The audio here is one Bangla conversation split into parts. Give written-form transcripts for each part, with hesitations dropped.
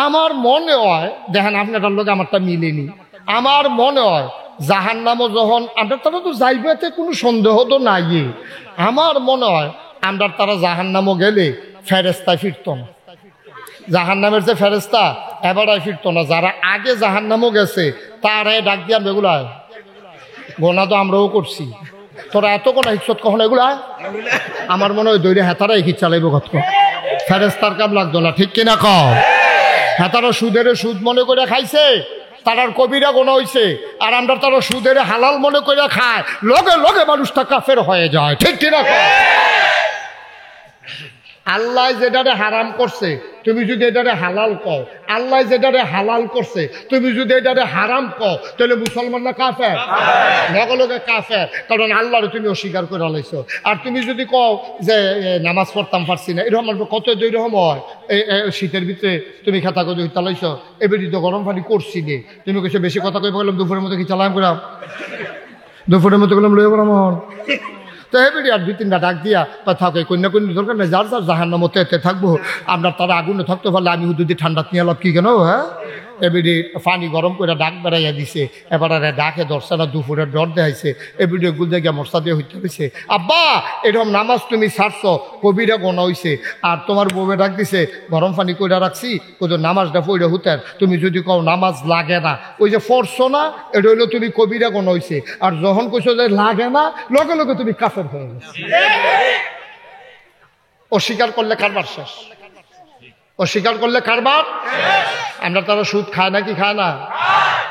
আমার মনে হয়, দেখেন আপনার লোক আমারটা মিলেনি, আমার মনে হয় জাহান্নামও যখন আমরা তারা তো যাইবে এতে কোনো সন্দেহ তো নাই, আমার মনে হয় আমরা তারা জাহান্নামও গেলে ফেরেস্তায় ফিরত না। জাহান্নামের যে ফেরেস্তা এবারাই ফিরত না। যারা আগে জাহান্নামও গেছে তারাই ডাক দিয়া এগুলা গোনা তো আমরাও করছি, তোরা এত কোন হিচ্ছত কখন এগুলা, আমার মনে হয় দৈরে হেতারা হিচ চালাইব কত, ফেরেস্তার কাম লাগতো না, ঠিক কিনা কও? হেতারা সুদের সুদ মনে করে খাইছে, তারার কবিরা গোনা হইছে, আর আমরা তারা সুদের হালাল মনে করে খায়, লগে লগে মানুষটা কাফের হয়ে যায়, ঠিক কিনা কও? আল্লাহ যেটারে হারাম করছে তুমি যদি এটারে হালাল কও, আল্লাহ যেটারে হালাল করছে তুমি যদি এটারে হারাম কও, তাহলে মুসলমান না কাফের? লগে লগে কাফের, কারণ আল্লাহরে তুমি অস্বীকার করে লাইছো। আর তুমি যদি কও যে নামাজ পড়তাম পারছি না, এরকম কত এরকম হয়। শীতের ভিতরে তুমি খেতা করে তালাইছো, এবার তো গরম পানি করছি নে, তুমি কেছে বেশি কথা কই বললাম দুপুরের মধ্যে কি চালাম করাম, দুপুরের মধ্যে বললাম লয়ে পড়াম। তো এবারে আর 2-3টা ডাক দিয়া থাকে কন্যা কন্যা দরকার নেই, যার যার জাহান্নামতে এতে থাকবো, আমরা তারা আগুনে থাকতে পারলে আমি যদি ঠান্ডা নিয়ে লাভ কি কেন? হ্যাঁ, এবারে পানি গরম করে ডাক বেড়াইয়া দিছে, এবারে ডাকে ধরছে না, দুপুরের ডর দেখাইছে, এবারে গুল জায়গা মশলা দিয়ে হইতে হয়েছে, আব্বা এরকম নামাজ তুমি ছাড়ছো কবিরা গোনা হইছে, আর তোমার বউয়ে ডাক দিছে গরম পানি করে রাখছি ওদের নামাজটা পড়ে হুতের, তুমি যদি কও নামাজ লাগে না, ওই যে পড়ছো না, এটা হইলো তুমি কবিরা গোনা হইছে, আর যখন কইছো যে লাগে না, লগে লগে তুমি কাফের হয়ে গেছো। অস্বীকার করলে কারবার শেষ, অস্বীকার করলে কারবার। আমরা তারা সুদ খায় না কি খায় না?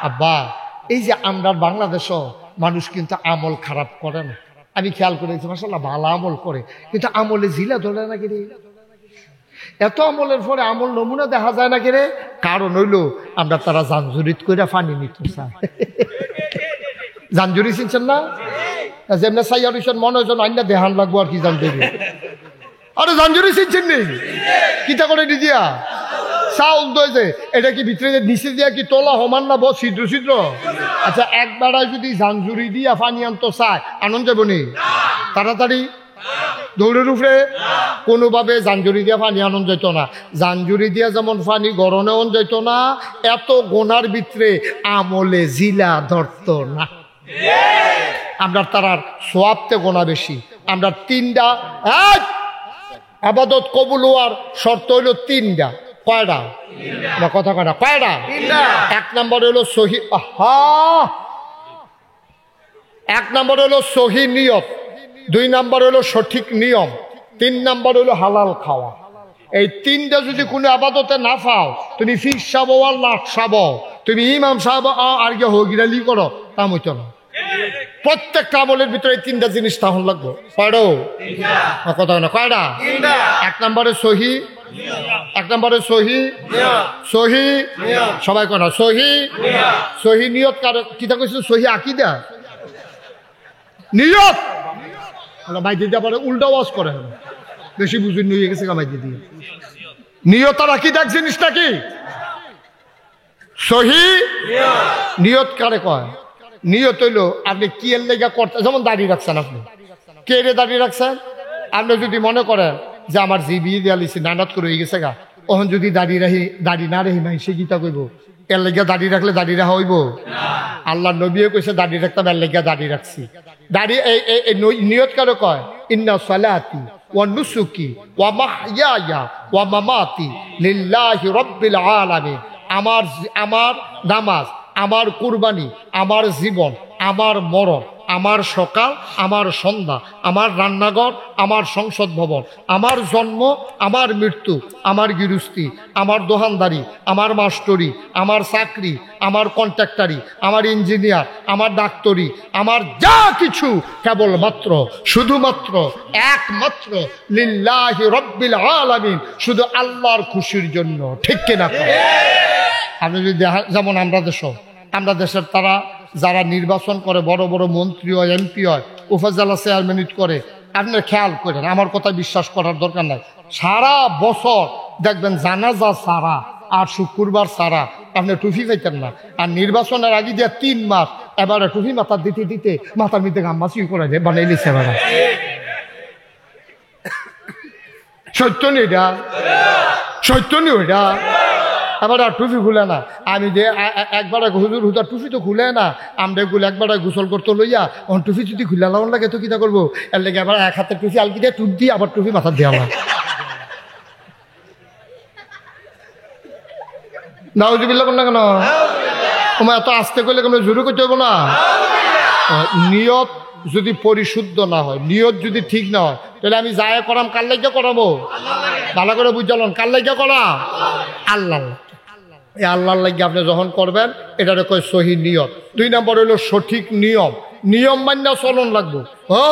আব্বা এই যে আমরা বাংলাদেশও মানুষ কিন্তু আমল খারাপ করে না, আমি খেয়াল করেছি মাশাআল্লাহ ভালো আমল করে, কিন্তু আমলে জিলা ধরে না কি রে? এত আমলের পরে আমল নমুনা দেখা যায় না কি রে? কারণ হইলো আমরা তারা জানজুরিত করে পানি নিতে চাই। জানজুরি চিনছেন না? যেমন সাইয়ার মনে হয় আইনা দেহান লাগবো আর কি জানজুরি, আরে জানজুরি চিনছেন নেই কিতা করে দিয়া চাউল দইছে, এটা কি ভিতরে নিচে দিয়া কি তোলা সমান না বহু ছিদ্র ছিদ্র? আচ্ছা একবারায় যদি জানজুরি দিয়া পানি আনতো চায় আনন্দ যাবো নি? তাড়াতাড়ি দৌড়ের উপরে কোনোভাবে জানজুরি দিয়া পানি আনন্দ যেত না। জানজুরি দিয়া যেমন পানি গরমে অন যেত না, এত গোনার ভিতরে আমলে জিলা ধরত না। আমরা তারার সোয়াবতে গোনা বেশি। আমরা 3টা আবাদত কবুল হওয়ার শর্ত হইল 3টা। কয়টা? না কথা কয়টা? কয়টা? 1 নম্বর হলো সহি, 1 নম্বর হলো সহি নিয়ত, 2 নম্বর হলো সঠিক নিয়ম, 3 নম্বর হলো হালাল খাওয়া। এই 3টা যদি কোনো আবাদতে না পাও, তুমি ফির সাব আর লাখ সাব, তুমি ইমাম সাহেব আর গিয়ে হগিরালি করো, তা হইতো না। প্রত্যেকটা আমলের ভিতরে 3টা জিনিস তাহলে লাগবে। পারো কথা না? কয়টা? 1 নম্বরে সহি, 1 নম্বরে সহি, সহি সবাই কয় না সহি, সহি নিয়ত। কার কিতা কইছিল? সহি আকীদা নিয়ত। ভাই দিদা পরে উল্টা ওয়াজ করে, বেশি বুঝি নিয়ে গেছে কামাই দিদি। নিয়ত আর আকীদা এক জিনিসটা কি? সহি নিয়ত কারে কয়? নিয়ত হইল আপনি কি এর লেগা করতে, যেমন দাড়ি রাখছেন, আপনি কে রে দাড়ি রাখছেন? আপনি যদি মনে করেন যে আমার জিবি দিয়ালিছি নানাত করে হয়ে গেছে গা, ওখান যদি দাড়ি রাখি, দাড়ি না রেহি নাই, সে গীতা কইব এর লেগা দাড়ি রাখলে দাড়ি রাখা হইব? আল্লাহ নবীও কইছে দাড়ি রাখতাম, এর লেগা দাড়ি রাখছি। দাড়ি নিয়ত কারো কয়? ইন্না সালাতি ওয়া নুসুকি ওয়া মাহইয়ায়া ওয়া মামাতি লিল্লাহি রাব্বিল আলামিন। আমার নামাজ, আমার কুরবানি, আমার জীবন, আমার মরণ, আমার সকাল, আমার সন্ধ্যা, আমার রান্নাঘর, আমার সংসদ ভবন, আমার জন্ম, আমার মৃত্যু, আমার গৃহস্থী, আমার দোকানদারি, আমার মাস্টরি, আমার চাকরি, আমার কন্ট্রাক্টারি, আমার ইঞ্জিনিয়ার, আমার ডাক্তারি, আমার যা কিছু কেবলমাত্র শুধুমাত্র একমাত্র লিল্লাহি রাব্বিল আলামিন, শুধু আল্লাহর খুশির জন্য। ঠিক কিনা? আপনি যদি যেমন আমরা দেশের তারা যারা নির্বাচন করে, বড় বড় মন্ত্রী হয়, এমপি হয়, উপজেলা চেয়ারম্যান করে, আপনার খেয়াল করেন, আমার কথা বিশ্বাস করার দরকার নাই, সারা বছর দেখবেন জানাজা সারা আর শুক্রবার সারা আপনি টুপি পাইতেন না। আর নির্বাচনের আগে দিয়ে 3 মাস এবারে টুপি মাথার দিতে দিতে মাথার মধ্যে গাম্বাসি করে দেয়, বানাই নিচ্ছে এবার। সত্য নেই এটা, সত্য নেই ওইটা। আবার আর টুপি খুলে না। আমি যে একবার হুজুর হুদার টুপি তো খুলে না, আমরা এগুলো একবার গোসল করতে লইয়া অন টুপি যদি খুলে লাউন লাগে তো কিটা করবো, এর লেগে আবার এক হাতের টুপি আলকি দিয়ে টুপ দিয়ে আবার টুপি মাথা দিয়ে আমার নাউজুবিল্লাহ বল না কেন? তোমার এত আস্তে করলে কেন জোরে করতে হবো না? নিয়ত যদি পরিশুদ্ধ না হয়, নিয়ত যদি ঠিক না হয়, তাহলে আমি যায় করাম কার লাইগা করাবো? ভালো করে বুঝালেন, কার লাইগা করা? আল্লাহ। এই আল্লাহর লাইগা আপনি যখন করবেন এটারে কয় সহি নিয়ত। 2 নম্বর হইল সঠিক নিয়ম, নিয়ম মান্য চলন লাগবো। ও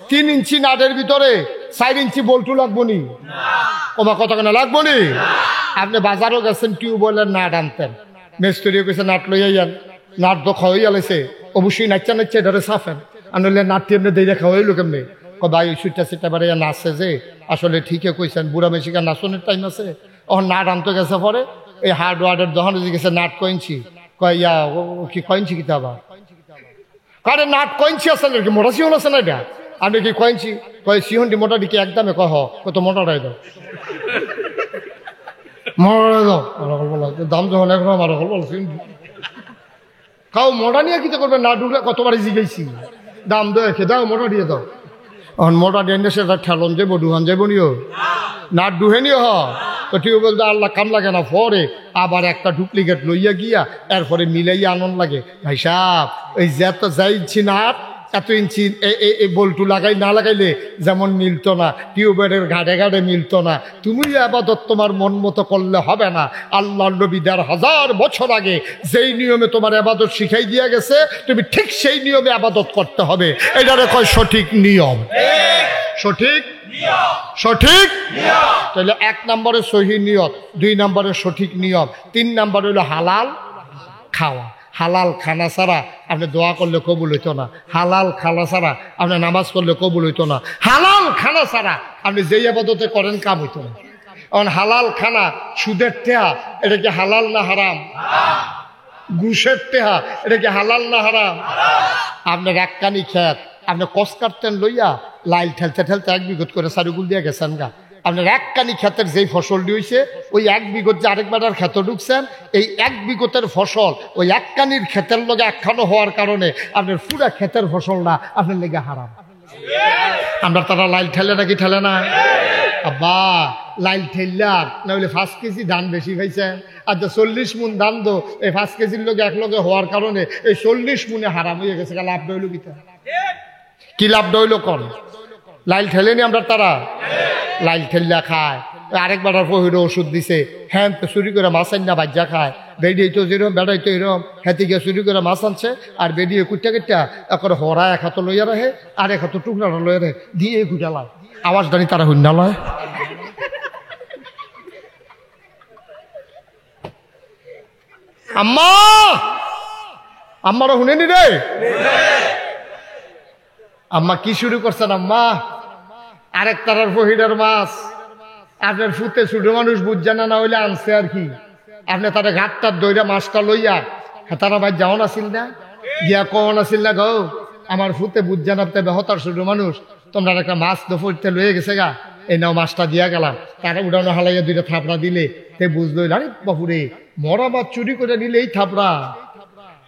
3 ইঞ্চি নাটের ভিতরে 4 ইঞ্চি বল্টু লাগবো নি? ওমা কথা কেন লাগবো নি? আপনি বাজারও গেছেন টিউবওয়েলের নাট আনতেন, মিস্ত্রিও কেছে নাট লইয়া যান, নাট তো খাওয়াই আলাইছে, অবশ্যই নাচা নাচছে এটারে সাফেন আনলে নাটটি এমনি দিয়ে খাওয়াইলো কেমনি? ভাই সুইটা সিটা বাড়ি নাচছে যে, আসলে ঠিকই কইছেন, বুড়া মেশিকা নাচনের টাইম আছে। ও নাট আনতে গেছে পরে এই হার্ডওয়ার্ডের দোকানে গেছে, নাট কইনছি কয় ইয়া ও কি কইনছি কিতা আবার কারে নাট কইনছি আছে নাকি মোটা সিহন আছে না এটা? আমি কি কইনছি কয় সিহনটি মোটাটি কি একদমে কহ কত মোটাটাই দাও মোটা দাও দাম যখন এক আমার বলছি কাউ মোটা নিয়ে কিতে করবে? না ঢুকলে কতবারই জিগেছি দাম দেখে দাও মোটা দিয়ে দাও। এখন মোটা দিয়ে সেটা ঠেলন যাবো ডুহান যাবো নিও না ডুহে নিও হ তো টিউবওয়েল আল্লাহ কাম লাগে না, পরে আবার একটা ডুপ্লিকেট লইয়া গিয়া এরপরে মিলাইয়া আনন্দ লাগে। ভাই সাহেব ওই যত যাই ইঞ্চি নাট এত ইঞ্চি এই বল্টু লাগাই না লাগাইলে যেমন মিলতো না, টিউবওয়েলের ঘাটে ঘাটে মিলতো না। তুমি আবাদত তোমার মন মতো করলে হবে না। আল্লাহ নবী 1000 বছর আগে যেই নিয়মে তোমার আবাদত শিখাই দিয়া গেছে, তুমি ঠিক সেই নিয়মে আবাদত করতে হবে। এটারে কয় সঠিক নিয়ম। সঠিক সঠিক তাহলে 1 নম্বরে সহি নিয়ত, 2 নম্বরে সঠিক নিয়ম, 3 নম্বর হইল হালাল খাওয়া। হালাল খানা ছাড়া আপনি দোয়া করলে কবুল হইতো না, হালাল খানা ছাড়া আপনি নামাজ করলে কবুল হইতো না, হালাল খানা ছাড়া আপনি যেই আবাদতে করেন কাম হইতো না। কারণ হালাল খানা সুদের টেহা এটা কি হালাল না হারাম? ঘুষের টেহা এটা কি হালাল না হারাম? আপনার এককানি খেত আপনি কষ কাটতেন লইয়া লাইল ঠেলতে ঠেলতে 1 বিঘত করে সারুগুল দিয়ে গেছেন গা। আপনার এককানি ক্ষেতের যেই ফসলটি হয়েছে ওই 1 বিঘত যে আরেকবার ক্ষেত ঢুকছেন, এই 1 বিঘতের ফসল ওই এককানির ক্ষেতের লগে একখানো হওয়ার কারণে আপনার পুরা ক্ষেতের ফসলটা আপনার লেগে হারাম। আমরা তারা লাইল ঠেলে নাকি ঠেলে না? আব্বা লাইল ঠেললার না হলে 5 কেজি ধান বেশি খাইছেন, আর 40 মুন ধান দো এই 5 কেজির লগে এক লগে হওয়ার কারণে এই 40 মুনে হারাম হয়ে গেছে। লাভ হইল কি লাভ হইল? কন লাইল ঠেলেনি আমরা তারা লাইল ঠেললা খায়। আরেকবার পহিরো ওষুধ দিছে, হ্যাঁ তো চুরি করে মাছ আন না বাজ্যা খায়। বেডিয়ে তো যেরকম বেড়াই তো এরকম হেঁতে গিয়ে চুরি করে মাছ আনছে, আর বেডিয়ে কুটটা কেটটা একরে হরা 1 হাত লইয়া রাখে আর 1 হাত টুকরা লইয়া রাখে দিয়ে গুটালায় আওয়াজ দাঁড়ি তারা হইনা লয়। আম্মা আম্মারা শুনেনি রে? আম্মা কি শুরু করছেন? আম্মা আরেক তারার ফহিডার মাছ আপনার ফুতে ছোট মানুষ বুঝছেন না হইলে আনছে আর কি। আপনি তারা ঘাটটার দইরা মাছটা লইয়া তারা ভাই যাওয়ান আসিল না গিয়া কন আসিল না গো আমার ফুতে বুঝছেন আপনি বেহতার ছোট মানুষ, তোমরা একটা মাছ দফরতে লয়ে গেছে গা, এই নাও মাছটা দিয়া গেলাম। তারা উড়ানো হালাইয়া 2টা থাপড়া দিলে তে বুঝলো আরে বাপুরে মরা মাছ চুরি করে নিলে এই থাপড়া,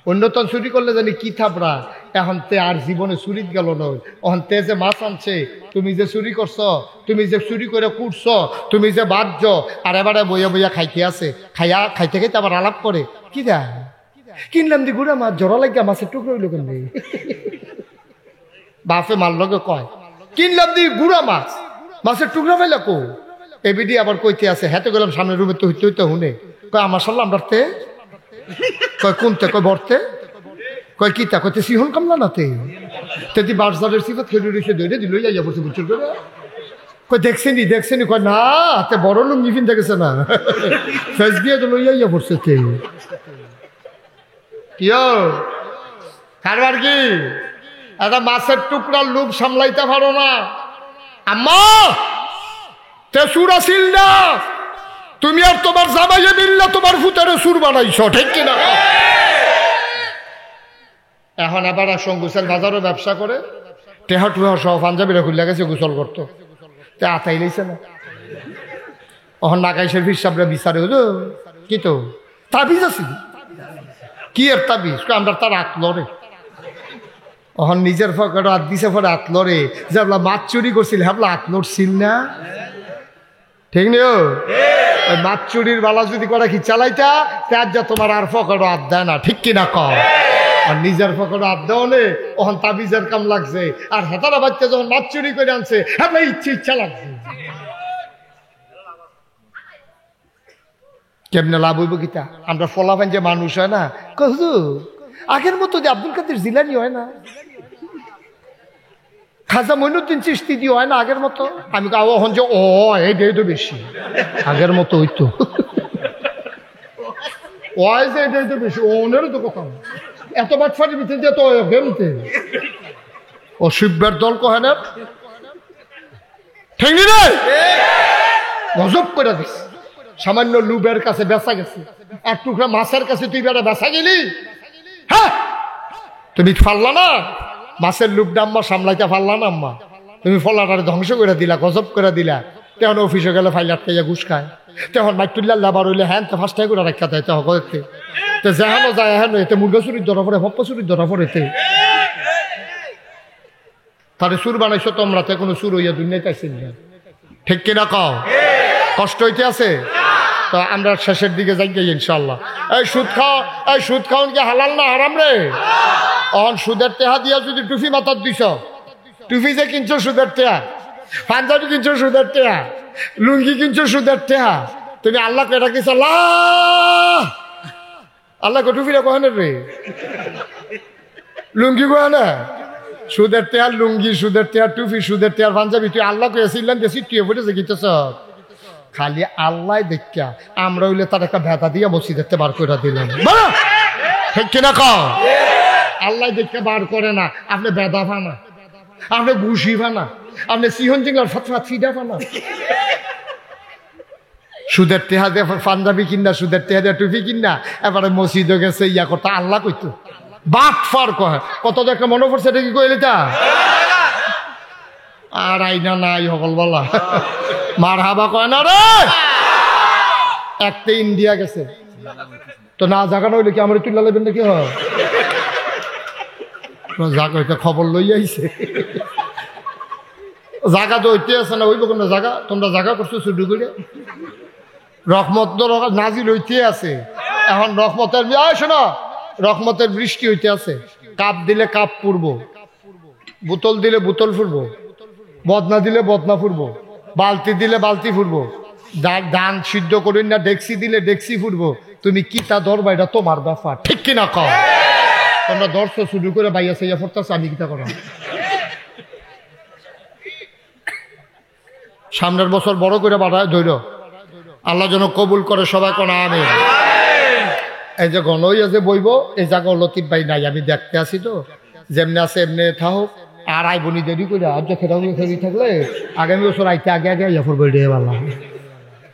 অন্যতন চুরি করলে জানি কি থাপড়া। এখন তে আর জীবনে চুরিত গেল নয়, এখন তে যে মাছ আনছে, তুমি যে চুরি করছ, তুমি যে চুরি করে কুটছ, তুমি যে বাধ্য আর এবারে বইয়া বইয়া খাইতে আছে, খাইতে খাইতে আবার আলাপ করে কি দেয় কিনলাম দি গুড়া মাছ জড়া লাগিয়া মাছের টুকরো হইল কেন? বাপে মারলকে কয় কিনলাম দি গুড়া মাছ মাছের টুকরা পাইলা কো? এবিডি আবার কইতে আছে হেঁটে গেলাম সামনে রুমে তো হইতে হইতে হুনে কয় আমার সাল্লাহ আমরাতে কয় কোনতে কয় বরতে কয় কিতা কইতে সিহন কামলা নাতে তেতি বাজারের সিফত খেলে রেখে দইরে দিল যাইয়া পড়ছে বুঝছো করে কয় দেখছেনি কয় না তে বড় লোক নিফিন দেখেছে না ফেস দিয়ে তো লইয়া পড়ছে তে কিও কারবার কি একটা মাছের টুকরার লোভ সামলাইতে পারো না। আম্মা তে সুর আসিল না, তুমি আর তোমার জামাইয়ে মিললে তোমার ফুতারে সুর বানাইছ, ঠিক কিনা? এখন আবার সঙ্গুসের বাজারও ব্যবসা করে টেহা টুহা সহ পাঞ্জাবিরা খুলে গেছে গোসল করতো, তে আতাই লাইছে না। এখন নাকাইশের হিসাবরা বিচারে হলো কি তো তাবিজ আছে কি এর তাবিজ আমরা তার আতলো রে অহন নিজের পকেটে হাত দিছে পরে আতলো রে যে আপনার মাছ চুরি করছিল হ্যাঁ আতলোর ছিল না ঠিক নেই ওই মাছ চুরির বালা যদি করে কি চালাইতা তার যা তোমার আর পকেটে হাত দেয় না ঠিক কিনা কম আর নিজের পকেটে হাত দেওয়ালে ওখান তাবিজের কাম লাগছে আর হেতারা বাচ্চা যখন মাছ চুরি করে আনছে হ্যাঁ ইচ্ছা লাগছে কেমনে লাভ হইব গীতা আমরা ফলাফান যে মানুষ হয় না হুজুর আগের মতো যে আব্দুল কাদের জিলানি হয় না খাজা মঈনুদ্দিন চিশতি দিয়ে হয় না আগের মতো আমি এখন যে এটাই তো বেশি আগের মতো হইতো যে এটাই তো বেশি ওনেরও তো কথা এত বাটফাটির ভিতরে যে তো গেমতে ও শিববের দল কহে না ঠিক রে গজব করে দিস সামান্য লুবের কাছে বেচা গেছে এক টুকরা মাছের কাছে তুই বেড়া বেচা গেলি হ্যাঁ তুমি ফারলা না মাছের লুবটা আম্মা সামলাইতে পারলা না আম্মা তুমি ফলাটারে ধ্বংস করে দিলা গজব করে দিলা তেমন অফিসে গেলে ফাইল আটকাইয়া ঘুষ খায় তখন মাইটুল্লাহ লাবার হইলে হ্যাঁ তো ফার্স্ট করে রাখা দেয় তখন করতে তো যেহানো যায় হ্যাঁ এতে মুরগা চুরির ধরা পড়ে হপ্পা চুরির ধরা পড়েতে তাহলে সুর বানাইছো তোমরা তো কোনো সুর হইয়া দুনিয়াতে আসেন না ঠিক কিনা কও কষ্ট হইতে আছে তো আমরা শেষের দিকে যাই ইনশাল্লাহ এই সুদ খাওয়ান কি হালাল না হারাম রে অন সুদের টেহা দিয়া যদি টুফি মাথার দিছ টুফি যে কিনছো সুদের টেহা পাঞ্জাবি কিনছো সুদের টেহা লুঙ্গি কিনছো সুদের টেহা তুমি আল্লাহকে এটা কিছ আল্লাহকে টুফিটা কহেন রে লুঙ্গি কহে না সুদের টেহার লুঙ্গি সুদের টেহার টুফি সুদের টেহার পাঞ্জাবি তুই আল্লাহকে এসিলেন দেশি তুই পড়েছে কিনতেছ খালি আল্লাহ দেখা আমরা হইলে তার একটা ভেতা দিয়ে মসজিদে বার করে দিলাম ঠিক কিনা কও আল্লাহ দেখতে বার করে না আপনি বেদা ফানা আপনি ঘুষি ফানা আপনি সিহন জিঙ্গার ফাতফাত ফিডা ফানা সুদের টেহা দিয়ে পাঞ্জাবি কিনা সুদের টেহা দিয়ে টুপি কিনা এবারে মসজিদে গেছে ইয়া কথা আল্লাহ কইতো বাট ফার কয় কত একটা মনে পড়ছে এটা কি কইলি তা আর আইনা নাই সকল বলা মার হাবা কয় না রে একটা ইন্ডিয়া গেছে তো না জায়গাটা হইলে কি আমার তুল্লা লেবেন নাকি হয় জায়গা খবর লই আইছে জায়গা তো হইতে আছে না হইব কোন জায়গা তোমরা জায়গা করছো শুধু করে রহমত নাজিল হইতে আছে এখন রহমতের শোনো রহমতের বৃষ্টি হইতে আছে কাপ দিলে কাপ পুরব বোতল দিলে বোতল ফুরবো বদনা দিলে বদনা ফুরবো বালতি দিলে বালতি ফুরবো ধান সিদ্ধ করি না ডেক্সি দিলে ডেক্সি ফুরবো তুমি কি তা ধরবা এটা তোমার ব্যাপার ঠিক কিনা কও তোমরা দর্শ শুরু করে বাইয়া সাইয়া ফোরতাছ আমি কিতা করা সামনের বছর বড় করে বাড়ায় ধৈর্য আল্লাহ যেন কবুল করে সবাই কোন আমি এই যে গণই আছে বইব এই জায়গা লতিফ ভাই নাই আমি দেখতে আসি তো যেমনি আছে এমনি থাকুক আর আই বনি দেরি করে আর যে খেলি থাকলে আগামী বছর আইতে আগে আগে ইয়া করবো এটা ভালো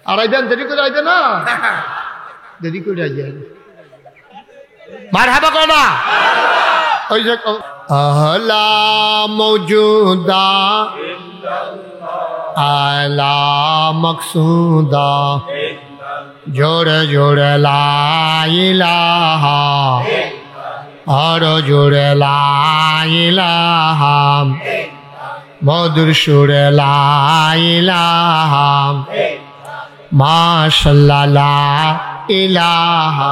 আর আইবেন দেরি করে আইবে না দেরি করে আইবে মার হাবা করে না ওই যে আহলা মৌজুদা আলা মকসুদা জোরে জোরে লা ইলাহা আর জোরে লা ইলাহা মধুর সুরে লা ইলাহা মাশাআল্লাহ লা ইলাহা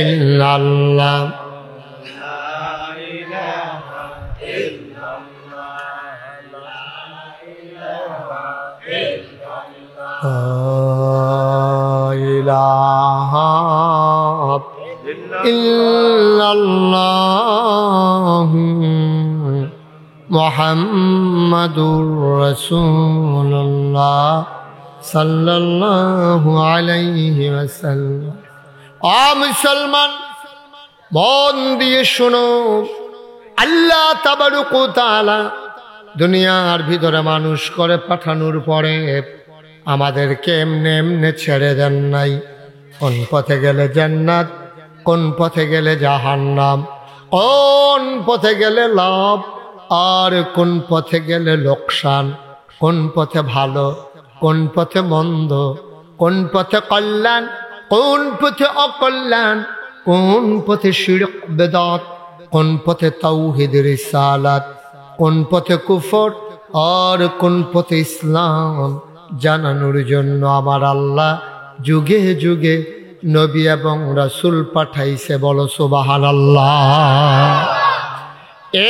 ইল্লাল্লাহ ইলাহা ইল্লাল্লাহ মুহাম্মাদুর রাসূলুল্লাহ সাল্লাল্লাহু আলাইহি ওয়াসাল্লাম। মুসলমান মন দিয়ে শোনো, আল্লাহ তাবারক ওয়া তাআলা দুনিয়ার ভিতরে মানুষ করে পাঠানোর পরে আমাদেরকে এমনি এমনি ছেড়ে দেন নাই। কোন পথে গেলে জান্নাত, কোন পথে গেলে জাহান্নাম, কোন পথে গেলে লাভ আর কোন পথে গেলে লোকসান, কোন পথে ভালো কোন পথে মন্দ, কোন পথে কল্যাণ, কোন পথে অকল্যাণ, কোন পথে শিরক বেদাত, কোন পথে তাওহীদ রিসালাত, কোন পথে কুফর আর কোন পথে ইসলাম জানানোর জন্য আমার আল্লাহ যুগে যুগে নবী এবং রাসূল পাঠাইছে। বলো সুবহানাল্লাহ।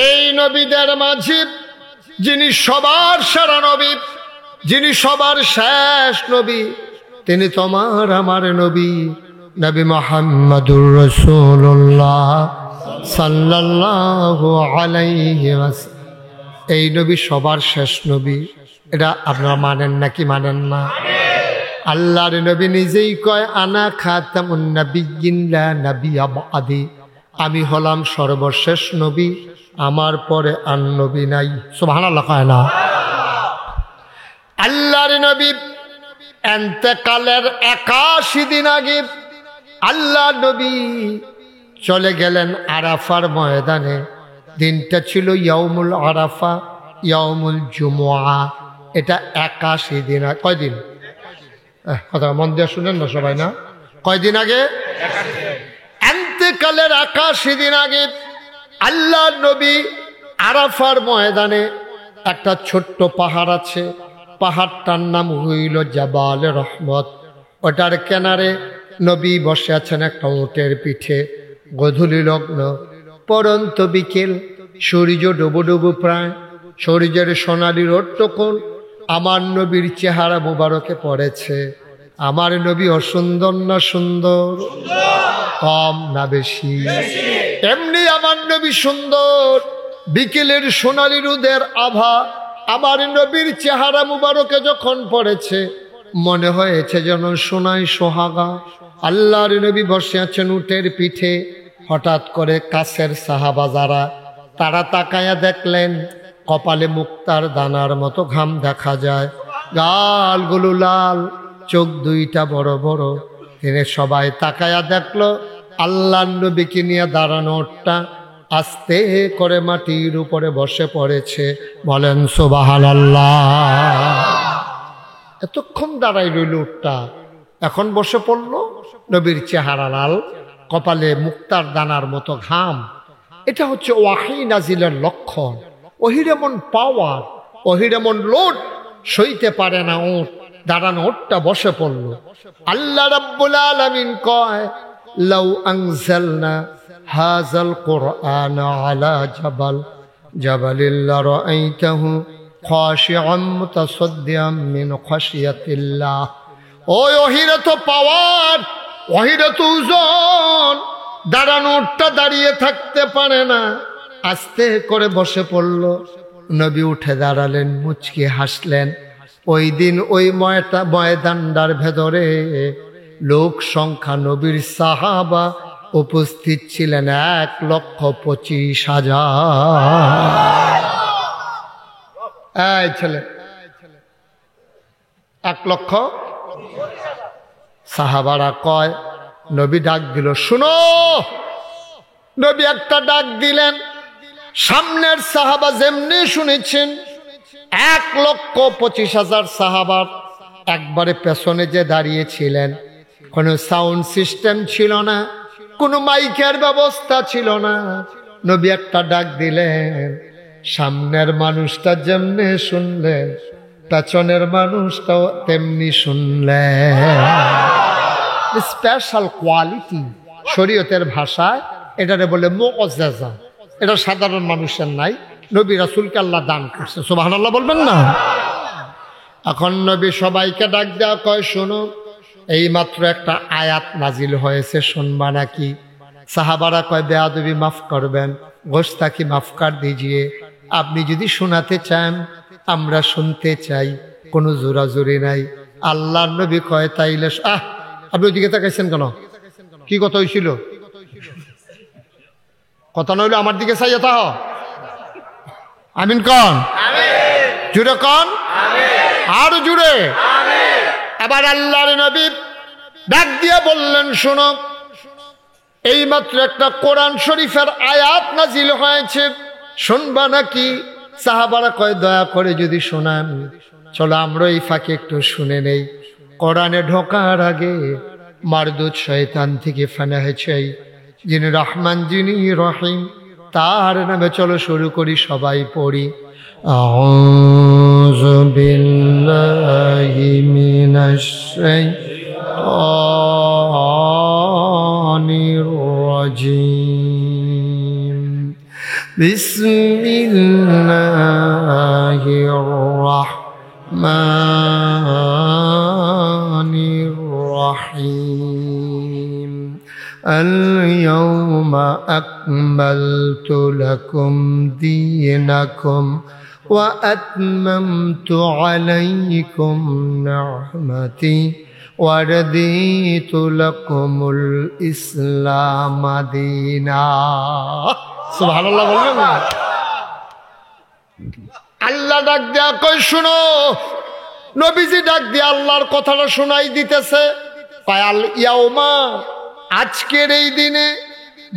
এই নবীদের মাঝে যিনি সবার সেরা নবী, যিনি সবার শেষ নবী, তিনি তোমার আমার নবী, নবী মুহাম্মদুর রাসূলুল্লাহ সাল্লাল্লাহু আলাইহি ওয়াসাল্লাম। এই নবী সবার শেষ নবী। এটা আপনারা মানেন নাকি মানেন না? আল্লাহর নবী নিজেই কয়, আনা খাতামুন নাবিয়্যিন লা নাবিয়্যা বা'দি, আমি হলাম সর্বশেষ নবী, আমার পরে আর নবী নাই। সুবহানাল্লাহ কয় না? আল্লাহর নবী ইন্তেকালের ৮১ দিন আগে আল্লাহ নবী চলে গেলেন আরাফার ময়দানে। দিনটা ছিল ইয়াউমুল আরাফা, ইয়াউমুল জুমুআ। এটা ৮১ দিন। কয়দিন? কথা মন দিয়ে শুনেন না সবাই, না? কয়দিন আগে? ইন্তেকালের ৮১ দিন আগে আল্লাহ নবী আরাফার ময়দানে, একটা ছোট্ট পাহাড় আছে, পাহাড়টার নাম হইল জাবাল রহমত। ওটার কিনারে নবী বসে আছেন একটা উটের পিঠে। গধূলি লগ্ন, পরন্ত বিকেল, সূর্য ডুবু ডুবু প্রায়, সূর্যের সোনালি রোদটুকুন আমার নবীর চেহারা মুবারকে পড়েছে। আমার নবী অসুন্দর না সুন্দর? কম না বেশি? এমনি আমার নবী সুন্দর। বিকেলের সোনালি রোদের আভা আমার নবীর চেহারা মুবারকে যখন পড়েছে, মনে হয়েছে যেন সোনায় সোহাগা। আল্লাহর নবী বসে আছেন উটের পিঠে। হঠাৎ করে কাছের সাহাবা যারা, তারা তাকায়া দেখলেন কপালে মুক্তার দানার মতো ঘাম দেখা যায়, গালগুলো লাল, চোখ দুইটা বড় বড়। তিনি সবাই তাকায়া দেখলো আল্লাহর নবীকে নিয়ে দাঁড়ানো উটটা আস্তে করে মাটির উপরে বসে পড়েছে। বলেন সুবহানাল্লাহ। এতক্ষণ দাঁড়াই রইল উটটা, এখন বসে পড়লো। নবীর চেহারা লাল, কপালে মুক্তার দানার মতো ঘাম। এটা হচ্ছে ওয়াহী নাজিলের লক্ষণ। ওহির এমন পাওয়ার, ওহির এমন লোড সইতে পারে না উট। দাঁড়ানো উটটা বসে পড়লো। আল্লাহ রাব্বুল আলামিন কয়, লাউ আনজালনা হাযাল কুরআন আলা জাবাল জাবালিল্লা রাআইতাহু খাশিআম মুতাসাদ্দিআম মিন খাশিয়াতিল্লাহ। ওই ওহিরে তো পাওয়ার, ওহিরে তো ওজন। দাঁড়ানো উটটা দাঁড়িয়ে থাকতে পারে না, আস্তে করে বসে পড়ল। নবী উঠে দাঁড়ালেন, মুচকি হাসলেন। ওই দিন ওই ময়দানটার ভেতরে লোক সংখ্যা, নবীর সাহাবা উপস্থিত ছিলেন ১,২৫,০০০। এই ছেলে, ১,০০,০০০। সাহাবারা কয়, নবী ডাক দিল, শুনো। নবী একটা ডাক দিলেন। সামনের সাহাবা যেমনি শুনেছেন, ১,২৫,০০০ সাহাবার একবারে পেছনে যে দাঁড়িয়েছিলেন। কোনো সাউন্ড সিস্টেম ছিল না, কোনো মাইকের ব্যবস্থা ছিল না। নবী একটা ডাক দিলেন, সামনের মানুষটা যেমনি শুনলেন, পেছনের মানুষটাও তেমনি শুনলেন। স্পেশাল কোয়ালিটি, শরীয়তের ভাষায় এটারে বলে মুআজ্জাজা। এটা সাধারণ মানুষের নাই, নবী রাসূলকে আল্লাহ দান করছে। সুবহানাল্লাহ বলবেন না? এখন নবী সবাইকে ডাক দেওয়া কয়, শোনো, এই মাত্র একটা আয়াত নাজিল হয়েছে, শুনবা নাকি? সাহাবারা কয়, বেয়াদবি মাফ করবেন, গোস্তাকি মাফ কর দিজিয়ে। আপনি যদি শোনাতে চান আমরা শুনতে চাই, কোনো জোরাজুরি নাই। আল্লাহর নবী কয়, তাইলে আপনি ওইদিকে তাকাইছেন কেন? কি কথা হয়েছিল? কথা নইল আমার দিকে চাইয়া তাহ। আমিন কন, জুড়ে কন, আরো জুড়ে। এবার আল্লাহর নবী ডাক দিয়ে বললেন, শোনো, এই মাত্র একটা কোরআন শরীফের আয়াত নাজিল হয়েছে, শুনবা নাকি? সাহাবারা কয়, দয়া করে যদি শোনান। চলো আমরা এই ফাঁকে একটু শুনে নেই। কোরআনে ঢোকার আগে মারদুদ শয়তান থেকে ফানাহে চাই, যিনি রহমান যিনি রহিম, তার নামে চলো শুরু করি, সবাই পড়ি। আউযু বিল্লাহি মিনাশ শাইতানির রাজিম। বিসমিল্লাহির রাহমানির রাহিম। اليوم أكملت لكم دينكم وأتممت عليكم نعمتي ورضيت لكم الإسلام دينا। سبحان الله বলবেন না? আল্লাহ ডাক দেয়া কই শুনো, নবীজি ডাক দিয়ে আল্লাহর কথাটা শোনাই দিতেছে। আল ইয়াউমা, আজকের এই দিনে,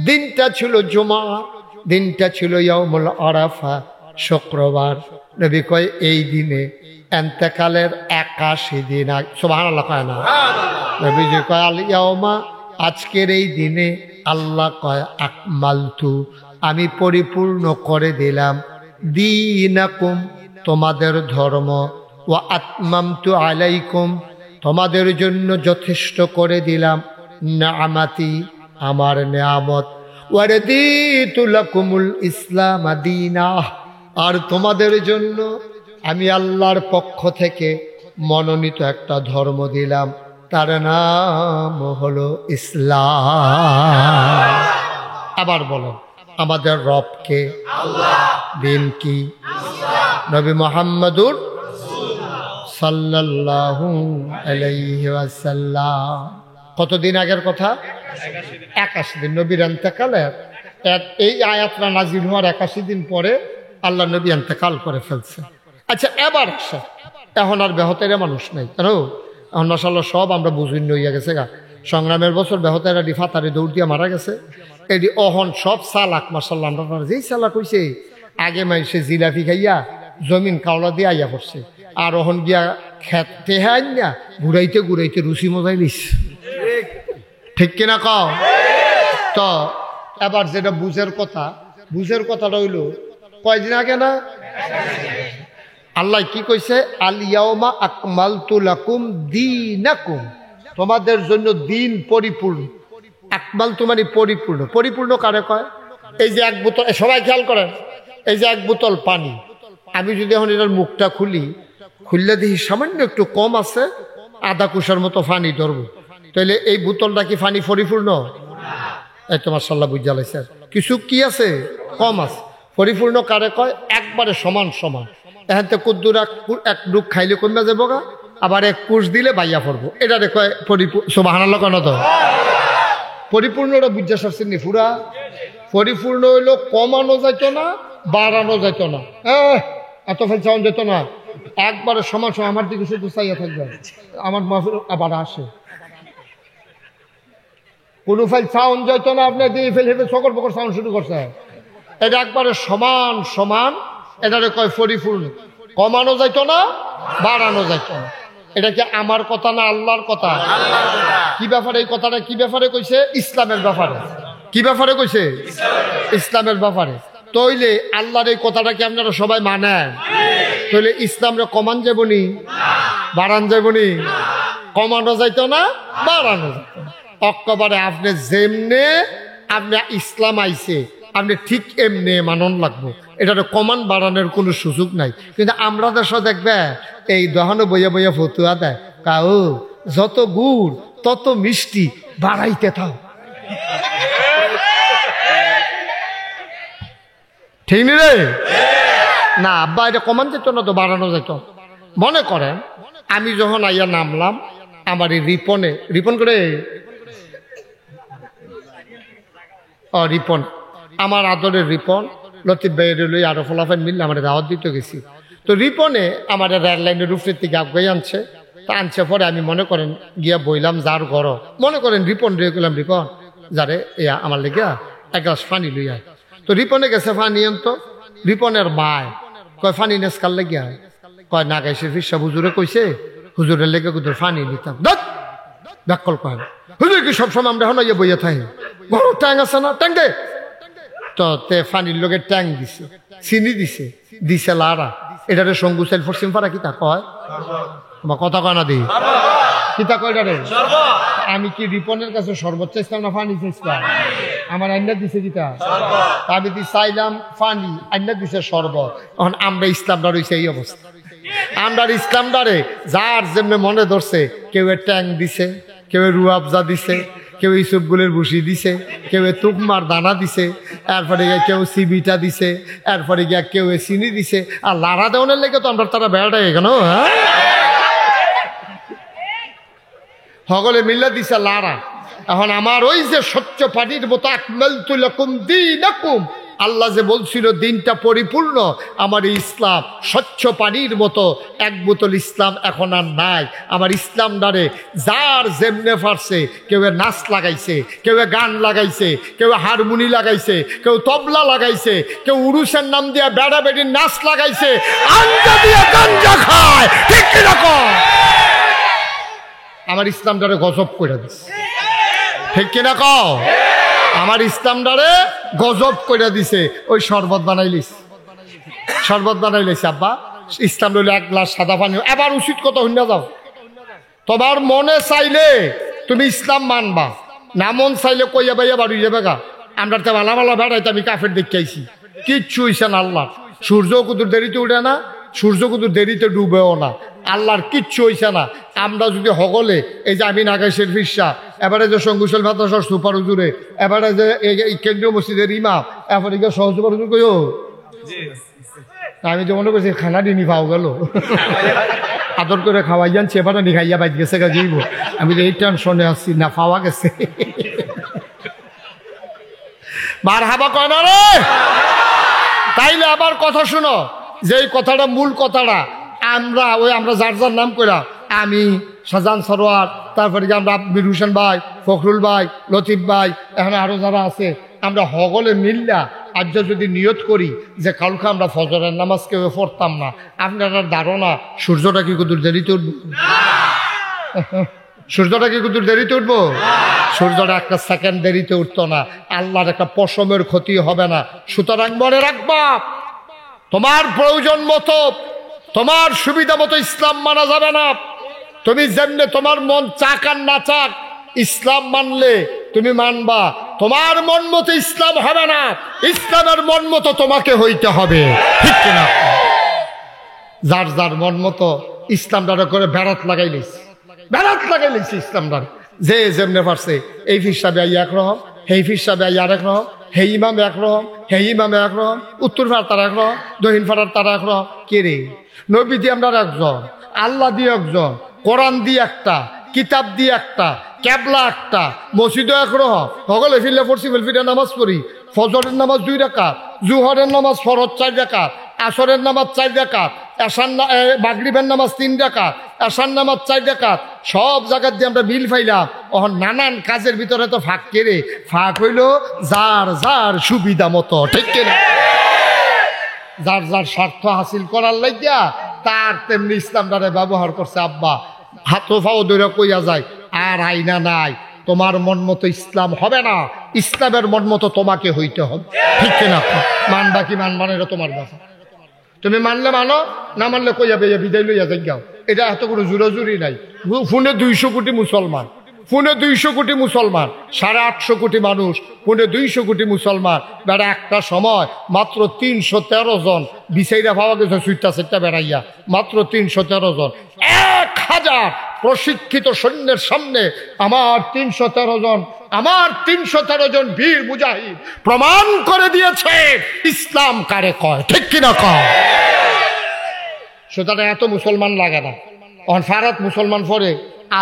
দিনটা ছিল জুমা, দিনটা ছিল ইয়াউমুল আরাফা, শুক্রবার। নবী কয় এই দিনে এন্তেকালের 81 দিন আগে। সুবহানাল্লাহ কয় না? নবীজি কয় আল ইয়াউমা, আজকের এই দিনে আল্লাহ কয় আকমালতু, আমি পরিপূর্ণ করে দিলাম, দীনাকুম, তোমাদের ধর্ম, ওয়া আতমামতু আলাইকুম, তোমাদের জন্য যথেষ্ট করে দিলাম, নিয়ামতি, আমার নিয়ামত, ওয়ারদিতু লাকুমুল ইসলাম দীনা, আর তোমাদের জন্য আমি আল্লাহর পক্ষ থেকে মনোনীত একটা ধর্ম দিলাম, তার নাম হলো ইসলাম। আবার বলেন, আমাদের রবকে, দিন কি? নবী মুহাম্মদুর সাল্লাল্লাহু আলাইহি ওয়াসাল্লাম। কতদিন আগের কথা? 81 দিন। নবীর ইন্তেকালের এই আয়াতটা নাজিল হওয়ার 81 দিন পরে আল্লাহ নবী ইন্তেকাল করে ফেলছে। আচ্ছা, এবার এখন আর বেহতেরা মানুষ নাই, জানো? এখন মাশাআল্লাহ সব আমরা বুঝুন হইয়া গেছে গা। সংগ্রামের বছর বেহতেরা ফাতারে দৌড় দিয়ে মারা গেছে। এটি অহন সব চালাক, মাশাআল্লাহ। আমরা যেই চালাক হইছে, আগে মাইছে জিলাপি খাইয়া জমিন কাওলা দিয়ে আইয়া পড়ছে, আর অহন গিয়া খেতে হাই না ঘুরাইতে ঘুরাইতে রুচি মজাই লিস। ঠিক কিনা কও? তো এবার যেটা বুঝের কথা, বুঝের কথাটা হইল কয়দিন আগে না আল্লাহ কি কইছে? আল ইয়াউমা আকমালতু লাকুম দীনাকুম, তোমাদের জন্য দিন পরিপূর্ণ। আকমালতু মানে পরিপূর্ণ। পরিপূর্ণ কারে কয়? এই যে এক বোতল, সবাই খেয়াল করেন, এই যে এক বোতল পানি, আমি যদি এখন এটার মুখটা খুললে দেখি সামান্য একটু কম আছে, আধা কুশার মতো পানি ধরবো, তাহলে এই বোতলটা কি পানি পরিপূর্ণ? এই তো মাশাআল্লাহ বুঝা লাইছে। কিছু কি আছে? কম আছে। পরিপূর্ণ কারে কয়? একবারে সমান সমান। এখান থেকে কুদ্দুরা এক ডুক খাইলে কমে যাবো গা, আবার এক কুশ দিলে বাইয়া পড়বো, এটা কয় পরিপূর্ণ। সুবহানাল্লাহ কেন? তো পরিপূর্ণটা বুঝা সারছেন নি? পুরা পরিপূর্ণ হইলো কমানো যাইতো না, বাড়ানো যাইতো না, এত ফেল চাওয়া যেত না, একবারে সমান সমান। আমার দিকে শুধু চাইয়া থাকবে, আমার মাহফিল আবার আসে, কোনো ফাইল সাউন্ড যাইতো না। আপনি দিয়ে ফেল হেঁটে সকল প্রকার সাউন্ড শুরু করছে, এটা একবারে সমান সমান, এটারে কয় পরিপূর্ণ। কমানো যাইতো না, বাড়ানো যাইতো না। এটা কি আমার কথা না আল্লাহর কথা? কি ব্যাপারে এই কথাটা? কি ব্যাপারে কইছে? ইসলামের ব্যাপারে। কি ব্যাপারে কইছে? ইসলামের ব্যাপারে। তইলে আল্লাহর এই কথাটা কি আপনারা সবাই মানেন? তইলে ইসলামরে কমান যাবনি, বাড়ান যাবনি? কমানো যাইতো না, বাড়ানো যাইতো না। অক্টোবরে আপনি যেমনে আপনি ইসলাম আইছে, আপনি ঠিক এমনি মানন লাগবো, এটা কমান বাড়ানোর কোনো সুযোগ নাই। কিন্তু আমরা দেশে দেখবে এই দহনে বইয়া বইয়া ফতুয়া দেয়, কাউ যত গুড় তত মিষ্টি, বাড়াইতে থাও। ঠিক নি রে? না আব্বা, এটা কমান যেত না তো, বাড়ানো যেত। মনে করেন আমি যখন আইয়া নামলাম, আমার এই রিপন করে রিপন, আমার আদরের রিপন, লতিফ ভাইয়ের লই আরো ফলাফল মিললে আমার দাওয়াত দিতে গেছি। তো রিপনে আমার রেল লাইনের রুফের থেকে আগে আনছে। তা আনছে পরে আমি মনে করেন গিয়া বইলাম যার ঘর, মনে করেন রিপন রে গেলাম, রিপন যারে ইয়া আমার লেগিয়া এক গ্লাস পানি লইয়া। তো রিপনে গেছে পানি আনতো, রিপনের মায় কয় পানি নেসকার লেগিয়া। কয় নাগাই শরীফ সাহেব হুজুরে কইছে হুজুরের লেগে কুদুর ফানি নিতাম ব্যাকল কয় হুজুর কি সবসময় আমরা এখন বইয়া থাকি বড় ট্যাং আছে না ট্যাং দে তো তে ফানির লোকের ট্যাং দিছে চিনি দিছে লারা এটারে সঙ্গু সেল ফরসিম পারা কিতা কয় তোমার কথা কয় না দিই কিতা কয় রে আমি কি রিপনের কাছে সর্বোচ্চ চাইছিলাম না ফানি চাইছিলাম আমার আইনা দিছে কিতা আমি চাইলাম ফানি আইনা দিছে শরবত এখন আমরা ইসলামটা রয়েছে এই অবস্থা আমরা ইসলামটারে যার যেমনি মনে ধরছে কেউ ট্যাং দিছে কেউ রুয়াবজা দিছে কেউ ইসবগুলের ভুসি দিছে কেউ তুকমার দানা দিছে এরপরে গিয়ে কেউ সিবিটা দিছে এরপরে গিয়া কেউ চিনি দিছে আর লাড়া দেওয়ানের লেগে তো আমরা তারা বেড়াটা এখানে হ্যাঁ সকলে মিল্লা দিছে লাড়া এখন আমার ওই যে স্বচ্ছ পানির মতো আকমালতু লাকুম দীনাকুম আল্লাহ যে বলছিল দিনটা পরিপূর্ণ আমার এই ইসলাম স্বচ্ছ পানির মতো এক বোতল ইসলাম এখন আর নাই আমার ইসলাম দ্বারে যার যেমনে পারছে কেউ নাচ লাগাইছে কেউ গান লাগাইছে কেউ হারমোনি লাগাইছে কেউ তবলা লাগাইছে কেউ উরুসের নাম দিয়ে বেড়া বেড়ির নাচ লাগাইছে আঞ্জা দিয়ে গাঞ্জা খায় ঠিক কিরকম আমার ইসলাম দ্বারে গজব করে দিচ্ছে ঠিক কিনা কও আমার ইসলাম দ্বারে গজব করে দিছে ওই শরবত বানাইলিস আব্বা ইসলাম রইল এক গ্লাস সাদা পানি এবার উচিত কত হইনা যাও তোমার মনে চাইলে তুমি ইসলাম মানবা না মন চাইলে কইয়া বাইয়া বাড়ি যাবে গা আমরা তো ভালা ভালা বেড়াইতে আমি কাফের দেখে আইছি কিচ্ছু হইছে না আল্লাহ সূর্য কুতুর দেরিতে উঠে না সূর্য কুতুর দেরিতে ডুবেও না আল্লাহর কিচ্ছু হইছে না আমরা যদি হগলে এই যে আমি নাগাই শরীফ শাহ এবারে যে সঙ্গুশল মাদ্রাসার সুপার হুজুরে এবারে যে এই কেন্দ্রীয় মসজিদের ইমাম এবারে গিয়ে সহ সুপার হুজুর কইও আমি তো মনে করছি খানা দিনই পাও গেল আদর করে খাওয়াই যান চেপাটা নি খাইয়া বাইক গেছে গা যাইব আমি তো এই টেনশনে আসছি না পাওয়া গেছে মার হাবা কয় না রে তাইলে আবার কথা শুনো যে এই কথাটা মূল কথাটা আমরা যার যার নাম কইরা আমি শাহজাহান সরোয়ার তারপরে আমরা আব্দুল হোসেন ভাই ফখরুল ভাই লতিফ ভাই এখানে আরো যারা আছে আমরা হগলে মিল্লা আজ যদি নিয়ত করি যে কালকে আমরা ফজরের নামাজ কেউ পড়তাম না আপনার ধারণা সূর্যটা কি কুদুর দেরিতে উঠবো সূর্যটা কি কুদুর দেরিতে উঠবো সূর্যটা একটা সেকেন্ড দেরিতে উঠতো না আল্লাহর একটা পশমের ক্ষতি হবে না সুতরাং মনে রাখবা তোমার প্রয়োজন মতো তোমার সুবিধা মতো ইসলাম মানা যাবে না তুমি যেমনে তোমার মন চাক আর না চাক ইসলাম মানলে তুমি মানবা তোমার মন মতো ইসলাম হবে না ইসলামের মন মতো তোমাকে হইতে হবে ঠিক কিনা যার যার মন মতো ইসলাম দ্বারা করে বেড়াত লাগাইলিস ইসলাম দ্বারা যে যেমনে পারছে এই হিসাবে আই একরকম সেই হিসাবে আই আর একরকম হে ইমাম একরকম হে ইমামে একরকম উত্তর ফাড়ার তারা একরকম দক্ষিণ ফাড়ার তারা একরকম কে রে নবী দিয়ে আমরা একজন আল্লাহ দিয়ে একজন কোরআন দিয়ে একটা কিতাব দিয়ে একটা ক্যাবলা একটা মসজিদও একরকম সকলে ফিরলে পড়ছি ফিরে নামাজ পড়ি ফজরের নামাজ 2 রাকাত জুহরের নামাজ ফরজ 4 রাকাত আসরের নামাজ 4 রাকাত মাগরিবের নামাজ 3 রাকাত এশার নামাজ 4 রাকাত সব জায়গা দিয়ে আমরা মিল পাইলাম ওহন নানান কাজের ভিতরে তো ফাঁক কেড়ে ফাঁক হইল যার যার সুবিধা মতো ঠিক কিনা যার যার স্বার্থ হাসিল করার লাগিয়া তার তেমনি ইসলামটারে ব্যবহার করছে আব্বা হাত ফাও দৈরা কইয়া যায় আর আইনা নাই তোমার মন মতো ইসলাম হবে না ইসলামের মন মতো তোমাকে হইতে হবে ঠিক কিনা মানবা কি মানবা না এটা তোমার ব্যাপার তুমি মানলে মানো না মানলে কইয়া বেয়া বিদায় লইয়া যাও এটা এত কোনো জোরাজুরি নাই ফোনে 200 কোটি মুসলমান ফোনে 200 কোটি মুসলমান 850 কোটি মানুষ ফোনে 200 কোটি মুসলমান বেড়া একটা সময় মাত্র 313 জন বিচাইরা পাওয়া গেছে সুইটা সেটটা বেড়াইয়া মাত্র 313 জন 1000 প্রশিক্ষিত সৈন্যের সামনে আমার 313 জন বীর মুজাহিদ প্রমাণ করে দিয়েছে ইসলাম কারে কয় ঠিক কিনা কয় সুতরাং এত মুসলমান লাগে না ফারাত মুসলমান পরে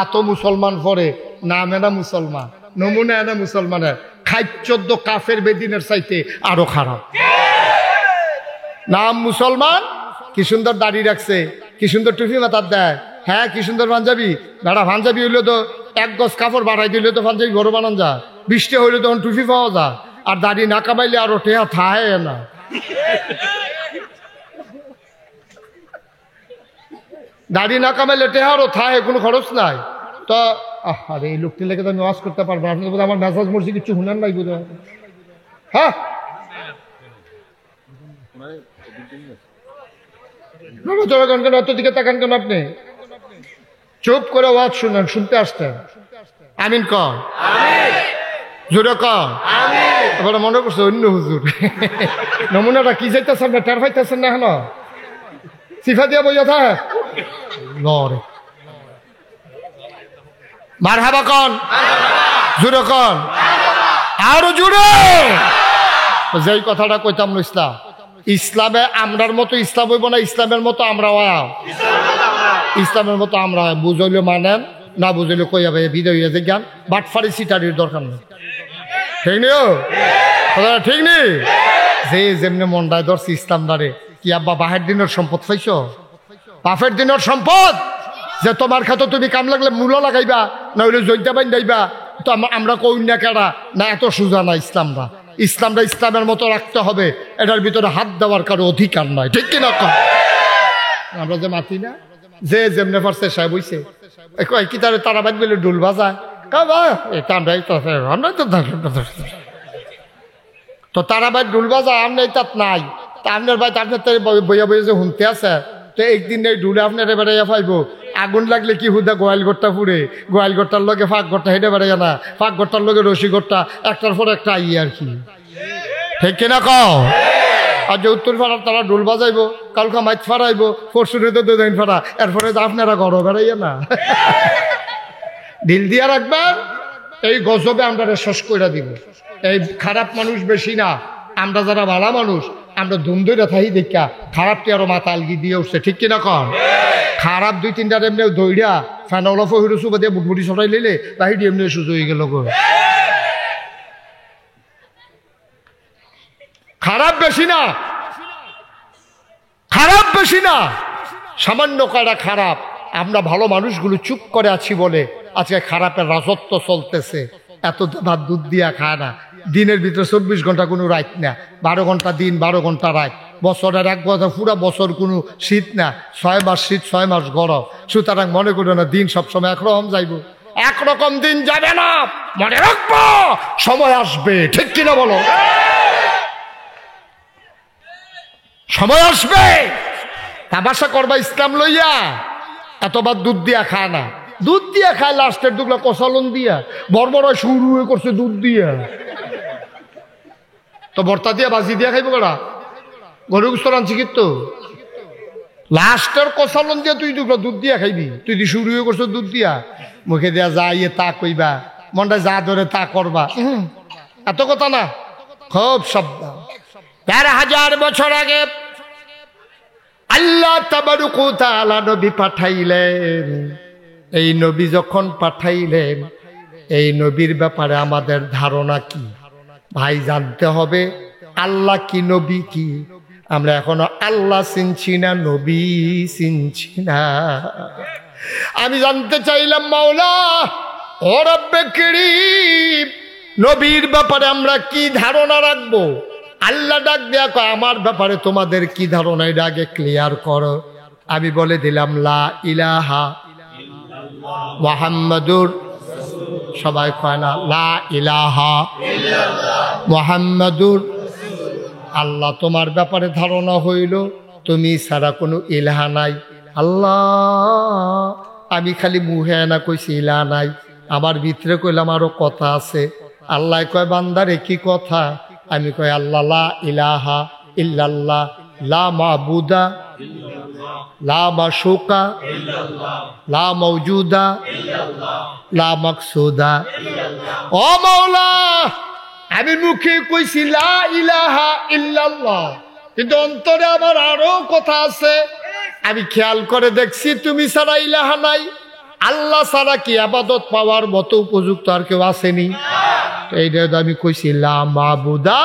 এত মুসলমান পরে নাম এনা মুসলমান নমুনা এনা মুসলমানের 14 কাফের বেদিনের চাইতে আরো খারাপ নাম মুসলমান কি সুন্দর দাড়ি রাখছে কি সুন্দর টুপি মাথার দেয় হ্যাঁ কি সুন্দর পাঞ্জাবি দাঁড়া পাঞ্জাবি হইলে তো 1 গজ কাপড় বাড়াই দিলে তো পাঞ্জাবি ঘর বানান যায় বৃষ্টি হইলে তখন টুপি পাওয়া যায় আর দাড়ি না কামাইলে আরো টেহা থাহে না দাড়ি না কামাইলে টেহারও থায়, কোনো খরচ নাই। তো আরে এই লোকটি লেগে তো আমি ওয়াজ করতে পারবো, আপনি বোধ আমার মেসাজ মরছি কিছু শুনেন নাই বোধ। হ্যাঁ এত দিকে তাকান কেন আপনি? চুপ করে ওয়াজ শুনেন, শুনতে আসতেন। আমিন কর, জোরে কর। এবার মনে করছে অন্য হুজুর নমুনাটা কি চাইতেছেন না, টের পাইতেছেন না? হলো সিফা দিয়া বইয়া থাকে লরে মারহাবা কন, জোরে কন, আরো জোরে। যেই কথাটা কইতাম ইসলাম, ইসলামে আমরার মতো ইসলাম হইব না, ইসলামের মতো আমরা ইসলামের মতো আমরা বুঝইলে মানেন, না বুঝইলে কইয়া ভাই বিদায় হইয়া যে জ্ঞান বাটফারি সিটারির দরকার নেই। ঠিক নিও ঠিক নেই। যে যেমনি মন্ডায় ধরছি ইসলাম দাঁড়ে কি আব্বা বাহের দিনের সম্পদ পাইছ? বাপের দিনের সম্পদ যে তোমার খাতো তুমি কাম লাগলে মূল্য লাগাইবা, না হইলে জৈতা বাইন যাইবা। তো আমরা কই না কেডা না, এত সোজা না ইসলামটা। ইসলামটা ইসলামের মতো রাখতে হবে, এটার ভিতরে হাত দেওয়ার কারো অধিকার নাই। ঠিক কিনা? আমরা যে মাতি না, যে যেমনে পারছে সাহেব হইছে কি তারে তারা বাদ বলে ডুল বাজায় তো তারা ভাই ডুল বাজায়, আপনার তাত নাই। তা আপনার ভাই আপনার বইয়া বইয়া যে শুনতে আছে, তো একদিন এই ডুলে আপনার এবারে পাইব। আগুন লাগলে কি হুদা গোয়াল ঘরটা পুড়ে, গোয়াল ঘরটার লগে ফাঁক ঘরটা হেঁটে বেড়ে না, ফাঁক ঘরটার লগে রশি ঘরটা, একটার পর একটা আর কি। ঠিক কিনা কও? আর যে উত্তর ফাড়ার তারা ডুল বাজাইব, কালকা মাইত ফাড়াইব, পরশুরে তো দুদিন ফাড়া, এরপরে তো আপনারা ঘরও বেড়াইয়া না। ঢিল দিয়া রাখবেন, এই গজবে আমরা শেষ করে দিব। এই খারাপ মানুষ বেশি না, আমরা যারা ভালো মানুষ আমরা ধুমধরে থাকি দেখা খারাপটি আরো মাথা আলগি দিয়ে উঠছে। ঠিক কিনা কন? খারাপ দুই তিনটার এমনি দৌড়া ফ্যানওয়ালা ফহির সুবা দিয়ে বুটবুটি সরাই লিলে বাহির এমনি সুযোগ হয়ে গেল। খারাপ বেশি না, খারাপ বেশি না, সামান্য কয়টা খারাপ। আমরা ভালো মানুষগুলো চুপ করে আছি বলে আজকে খারাপের রাজত্ব চলতেছে। এত ভাত দুধ দিয়া খায় না, দিনের ভিতরে 24 ঘন্টা কোনো রাত না, 12 ঘন্টা দিন 12 ঘন্টা রাত, বছরের এক বছর পুরা বছর কোনো শীত না, 6 মাস শীত 6 মাস গরম। সুতরাং মনে করো না দিন সবসময় একরকম যাইব, একরকম দিন যাবে না। মনে রাখবো সময় আসবে। ঠিক কিনা বলো? সময় আসবে, তামাশা করবা ইসলাম লইয়া। এতবার দুধ দিয়া খায় না, দুধ দিয়া খায় লাস্টের দুগলা কষালন দিয়া, বড় শুরু করছে দুধ দিয়া। তো ভর্তা দিয়া বাজি দিয়া খাইব কেডা? গরু গুস্তর আনছি কিন্তু লাস্টের কষালন দিয়া তুই দুগলা দুধ দিয়া খাইবি। তুই দি শুরু করছো দুধ দিয়া, মুখে দিয়া যা ইয়ে তা কইবা, মনটা যা ধরে তা করবা। এত কথা না, খুব শব্দ। ১৩,০০০ বছর আগে আল্লাহ তাবারক ওয়া তাআলা নবী পাঠাইলেন। এই নবী যখন পাঠাইলেন, এই নবীর ব্যাপারে আমাদের ধারণা কি ভাই জানতে হবে। আল্লাহ কি, নবী কি? আমরা এখনো আল্লাহ চিনছি না, নবী চিনছি না। আমি জানতে চাইলাম মাওলা ও রব্বে কারীম, নবীর ব্যাপারে আমরা কি ধারণা রাখবো? আল্লাহ ডাক দেয়া কয় আমার ব্যাপারে তোমাদের কি ধারণা, এটা আগে ক্লিয়ার করো। আমি বলে দিলাম লা ইলাহা মুহাম্মাদুর, সবাই কয় না লা ইলাহা মুহাম্মাদুর। আল্লাহ তোমার ব্যাপারে ধারণা হইল তুমি ছাড়া কোনো ইলাহা নাই। আল্লাহ আমি খালি মুহে না কইছি ইলাহা নাই, আমার ভিতরে কইলাম আরো কথা আছে। আল্লাহ কয় বান্দারে কি কথা? আমি কই আল্লাহ লা ইলাহা ইল্লাল্লাহ, লা মাবুদা লা মাশুকা লা মাওজুদা লা মাকসুদা। ও মাওলা আমি মুখে কইছি লা ইলাহা ইল্লাল্লাহ, কিন্তু অন্তরে আমার আরো কথা আছে। আমি খেয়াল করে দেখছি তুমি ছাড়া ইলাহা নাই। আল্লাহ ছাড়া কি ইবাদত পাওয়ার মতো উপযুক্ত আর কেউ আসেনি? এইটা আমি কইছি লা মাবুদা।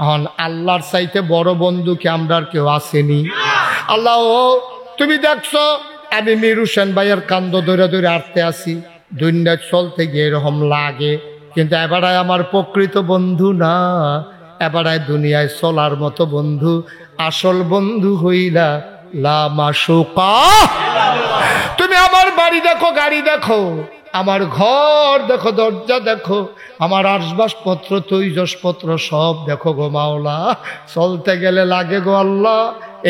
এখন আল্লাহর চাইতে বড় বন্ধু কি আমরা আর কেউ আসেনি? আল্লাহ তুমি দেখছো আমি মীর হোসেন ভাইয়ের কান্দ ধরে ধরে আটতে আসি, দুনিয়া চলতে গিয়ে এরকম লাগে, কিন্তু এবারায় আমার প্রকৃত বন্ধু না, এবারায় দুনিয়ায় চলার মতো বন্ধু। আসল বন্ধু হইলা লা মাশুকা। তুমি আমার বাড়ি দেখো, গাড়ি দেখো, আমার ঘর দেখো, দরজা দেখো, আমার আসবাবপত্র তৈজসপত্র সব দেখো গো মাওলা। চলতে গেলে লাগে গো আল্লাহ,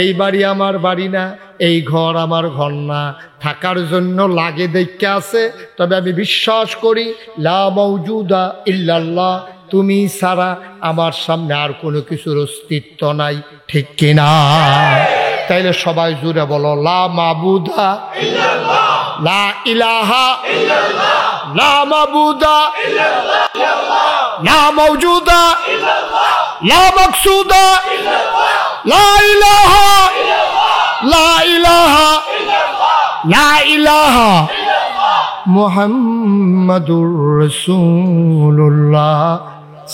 এই বাড়ি আমার বাড়ি না, এই ঘর আমার ঘর না, থাকার জন্য লাগে দেখতে আছে। তবে আমি বিশ্বাস করি লা মাওজুদা ইল্লাল্লাহ, তুমি ছাড়া আমার সামনে আর কোনো কিছুর অস্তিত্ব নাই, ঠিক কিনা? তাইলে সবাই জুড়ে বলো লা মাবুদা ইল্লাল্লাহ, লা ইলাহা ইল্লাল্লাহ, লা মাবুদা ইল্লাল্লাহ, লা মাওজুদা ইল্লাল্লাহ, লা মাকসুদা ইল্লাল্লাহ, লা ইলাহা ইল্লাল্লাহ, লা ইলাহা ইল্লাল্লাহ, লা ইলাহা ইল্লাল্লাহ, মুহাম্মাদুর রাসূলুল্লাহ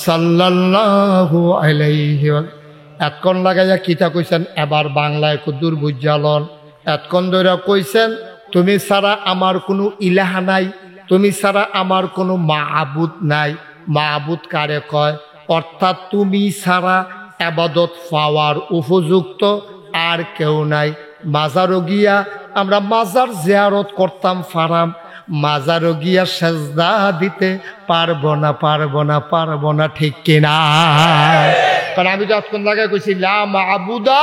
সাল্লাল্লাহু আলাইহি ওয়া সাল্লাম। এতক্ষণ লাগাইয়া কিতা কইছেন, এবার বাংলায় কুদ্দুর বুঝালন। এতক্ষণ ধরে কইছেন তুমি ছাড়া আমার কোনো ইলাহা নাই, তুমি ছাড়া আমার কোনো মাবুদ নাই। মাবুদ কারে কয়? অর্থাৎ তুমি ছাড়া ইবাদত পাওয়ার উপযুক্ত আর কেউ নাই। মাজারও গিয়া আমরা মাজার জিয়ারত করতাম ফারাম, মাজারও গিয়া সেজদা দিতে পারবো না, পারবো না, পারবো না, ঠিক কিনা? কারণ আমি তো এতক্ষণ লাগাই কইছি লা মাবুদা,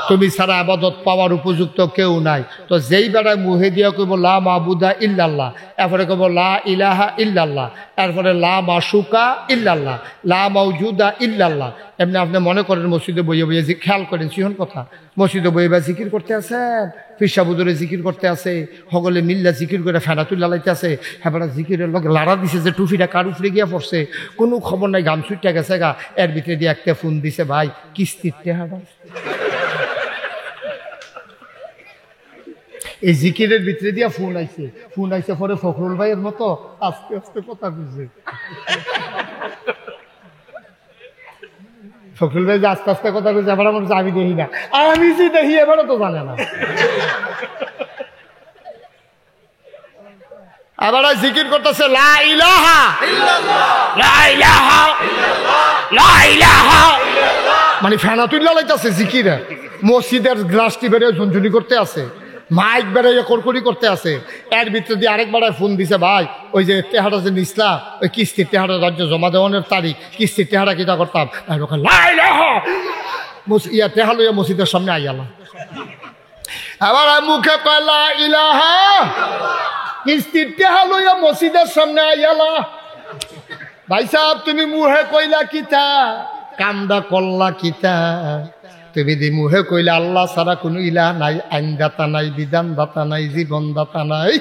তুমি ছাড়া ইবাদত পাওয়ার উপযুক্ত কেউ নাই। তো যেই বেড়ায় মুহে দিয়া কইব লা মাবুদা ইল্লাল্লাহ, এরপরে কইব লা ইলাহা ইল্লাল্লাহ, এরপরে লা মাশুকা ইল্লাল্লাহ, লা মাওজুদা ইল্লাল্লাহ। এমনি আপনি মনে করেন মসজিদে বইয়ে বইয়ে খেয়াল করেন সিহন কথা, মসজিদে বইয়ে বা জিকির করতে আছেন, ফিরসাবুদরে জিকির করতে আছে, হগলে মিল্লা জিকির করে ফেনা তুল্লা লাইতে আছে, হ্যাঁ জিকিরের লোক লাড়া দিছে যে টুফিটা কার উপরে গিয়া পড়ছে, কোনো খবর নাই, গাম ছুটটা গেছে গা। এর ভিতরে দিয়ে একটা ফোন দিছে, ভাই কিস্তির টেহাটা। এই জিকিরের ভিতরে দিয়া ফোন আইছে পরে ফখরুল ভাইয়ের মতো আস্তে আস্তে কথা বুঝছে। ফখরুল ভাই যে আস্তে আস্তে কথা বলছে, এবার আমার আমি দেখি না, আমি যে দেখি এবারও তো জানে না। আবার জিকির করতেছে লা ইলাহা ইল্লাল্লাহ, লা ইলাহা ইল্লাল্লাহ, লা ইলাহা ইল্লাল্লাহ, মানে ফেনা তুল্লা লাইতেছে জিকিরে। মসজিদের গ্লাসটি বেড়ে ঝুনঝুনি করতে আছে, মাইক বেড়াইয়া করকরি করতে আছে। এর ভিতরে দিয়ে আরেকবার ফোন দিছে, ভাই ওই যে টেহারা যে নিসলা, ওই কিস্তির টেহারা রাজ্য জমা দেওয়ানোর তারিখ, কিস্তির টেহারা কিটা করতাম, ইয়া টেহা লইয়া মসজিদের সামনে আইয়ালা। আবার মুখে কয় লা ইলাহা, কিস্তির টেহা লইয়া মসজিদের সামনে আইয়ালা। ভাই সাহেব তুমি মুহে কইলা কিতা, কান্দা করলা কিতা? তুমি দি মুহে কইলে আল্লাহ ছাড়া কোনো ইলাহ নাই, আইনদাতা নাই, বিধানদাতা নাই, জীবনদাতা নাই।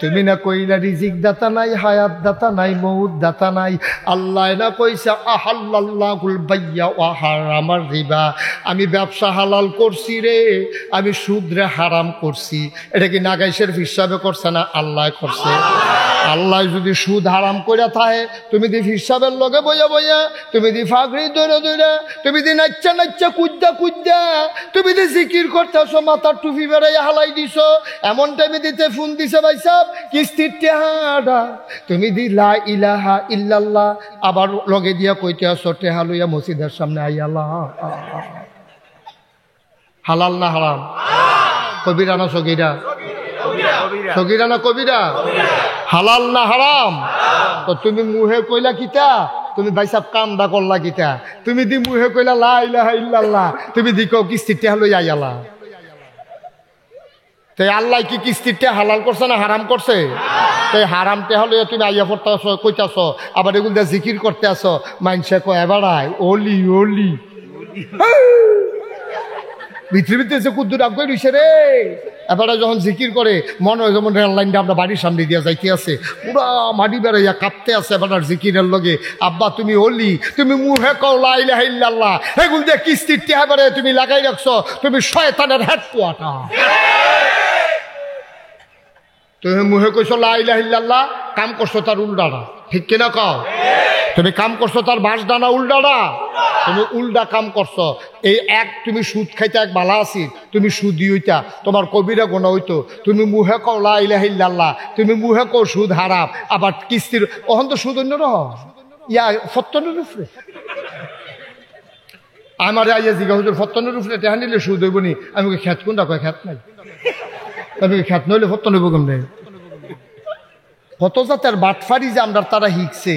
তুমি না কইলা রিজিক দাতা নাই, হায়াত দাতা নাই, মউত দাতা নাই। আল্লাহ না কইছে আহাল্লাল্লাহুল বাইয়া ওয়া হারামার রিবা, আমি ব্যবসা হালাল করছি রে, আমি সুদরে হারাম করছি। এটা কি নাগাইশের হিসাবে করছে না আল্লাহ করছে? আল্লাহ যদি সুদ হারাম করে থাকে, তুমি দি হিসাবের লগে বইয়া বইয়া, তুমি দি ফাগড়ি দৌড়ে দৌড়ে, তুমি দি নাচ্চা নাচ্চা কুদ্দা কুদ্দা, তুমি দি জিকির করতেছো, মাথার টুপি বেড়াই হালাই দিছ, এমন টাইমে দিতে ফোন দিছে ভাই সাহেব কিস্তির টেহাডা। তুমি দি লা ইলাহা ইল্লাল্লাহ, আবার লগে দিয়া কইতে আসো টেহা লইয়া মসজিদের সামনে আইয়ালা। হালাল না হারাম? কবিরা না সগীরা? সগীরা না কবিরা? হালাল না হারাম? তো তুমি মুহে কইলা কিতা, তুমি ভাই সাহেব কান্দা করলা কিতা? তুমি দি মুহে কইলা লা ইলাহা ইল্লাল্লাহ, তুমি দি কও কিস্তির টেহা লইয়া আইয়ালা। তাই আল্লাহ কি কিস্তির টেহা হালাল করছে না হারাম করছে? তাই হারাম টেহা লইয়া তুমি আইয়া পড়তে আসো, কইতাছ, আবার এগুলো দিয়ে জিকির করতে আসো। মাইনসে কয় এবার আয় ওলি ওলি, ভিতরে ভিতরে এসে কুদ্দুর আগ রইছে রে। এবারে যখন জিকির করে মনে হয় যেমন রেল লাইনটা আমরা বাড়ির সামনে দিয়ে যাইতে আছে, পুরা মাটি বেড়াইয়া কাঁপতে আছে। এবার জিকিরের লগে আব্বা তুমি ওলি, তুমি মুহে কও লা ইলাহা ইল্লাল্লাহ, এগুলো দিয়ে কিস্তির টেহা বেড়ে তুমি লাগাই রাখছো, তুমি শয়তানের হেড কোয়াটা। তুমি মুহে কইছো লা ইলাহা ইল্লাল্লাহ, কাম করছো তার উল্টাটা, ঠিক কিনা কও? তুমি কাম করছো তার বাস ডানা উল্টাটা, তুমি উল্টা কাম করছো। এই এক তুমি সুদ খাইতে এক বালা আছি, তুমি সুদি হইতা, তোমার কবিরা গোনা হইতো। তুমি মুহে কও লা ইলাহা ইল্লাল্লাহ, তুমি মুহে কও সুদ হারাম, আবার কিস্তির অহন তো সুদ অন্য রহ ইয়া সত্তরের উপরে। আমার আইয়া জিগা হুজুর ফত্তনের উপরে টেহা নিলে সুদ হইব নি? আমি খ্যাত কোনটা কয় খ্যাত নাই। আমি খ্যাত নইলে ফত্তন হইব কেমনে? কত জাতের বাটফারি যে আমরা তারা হিকছে।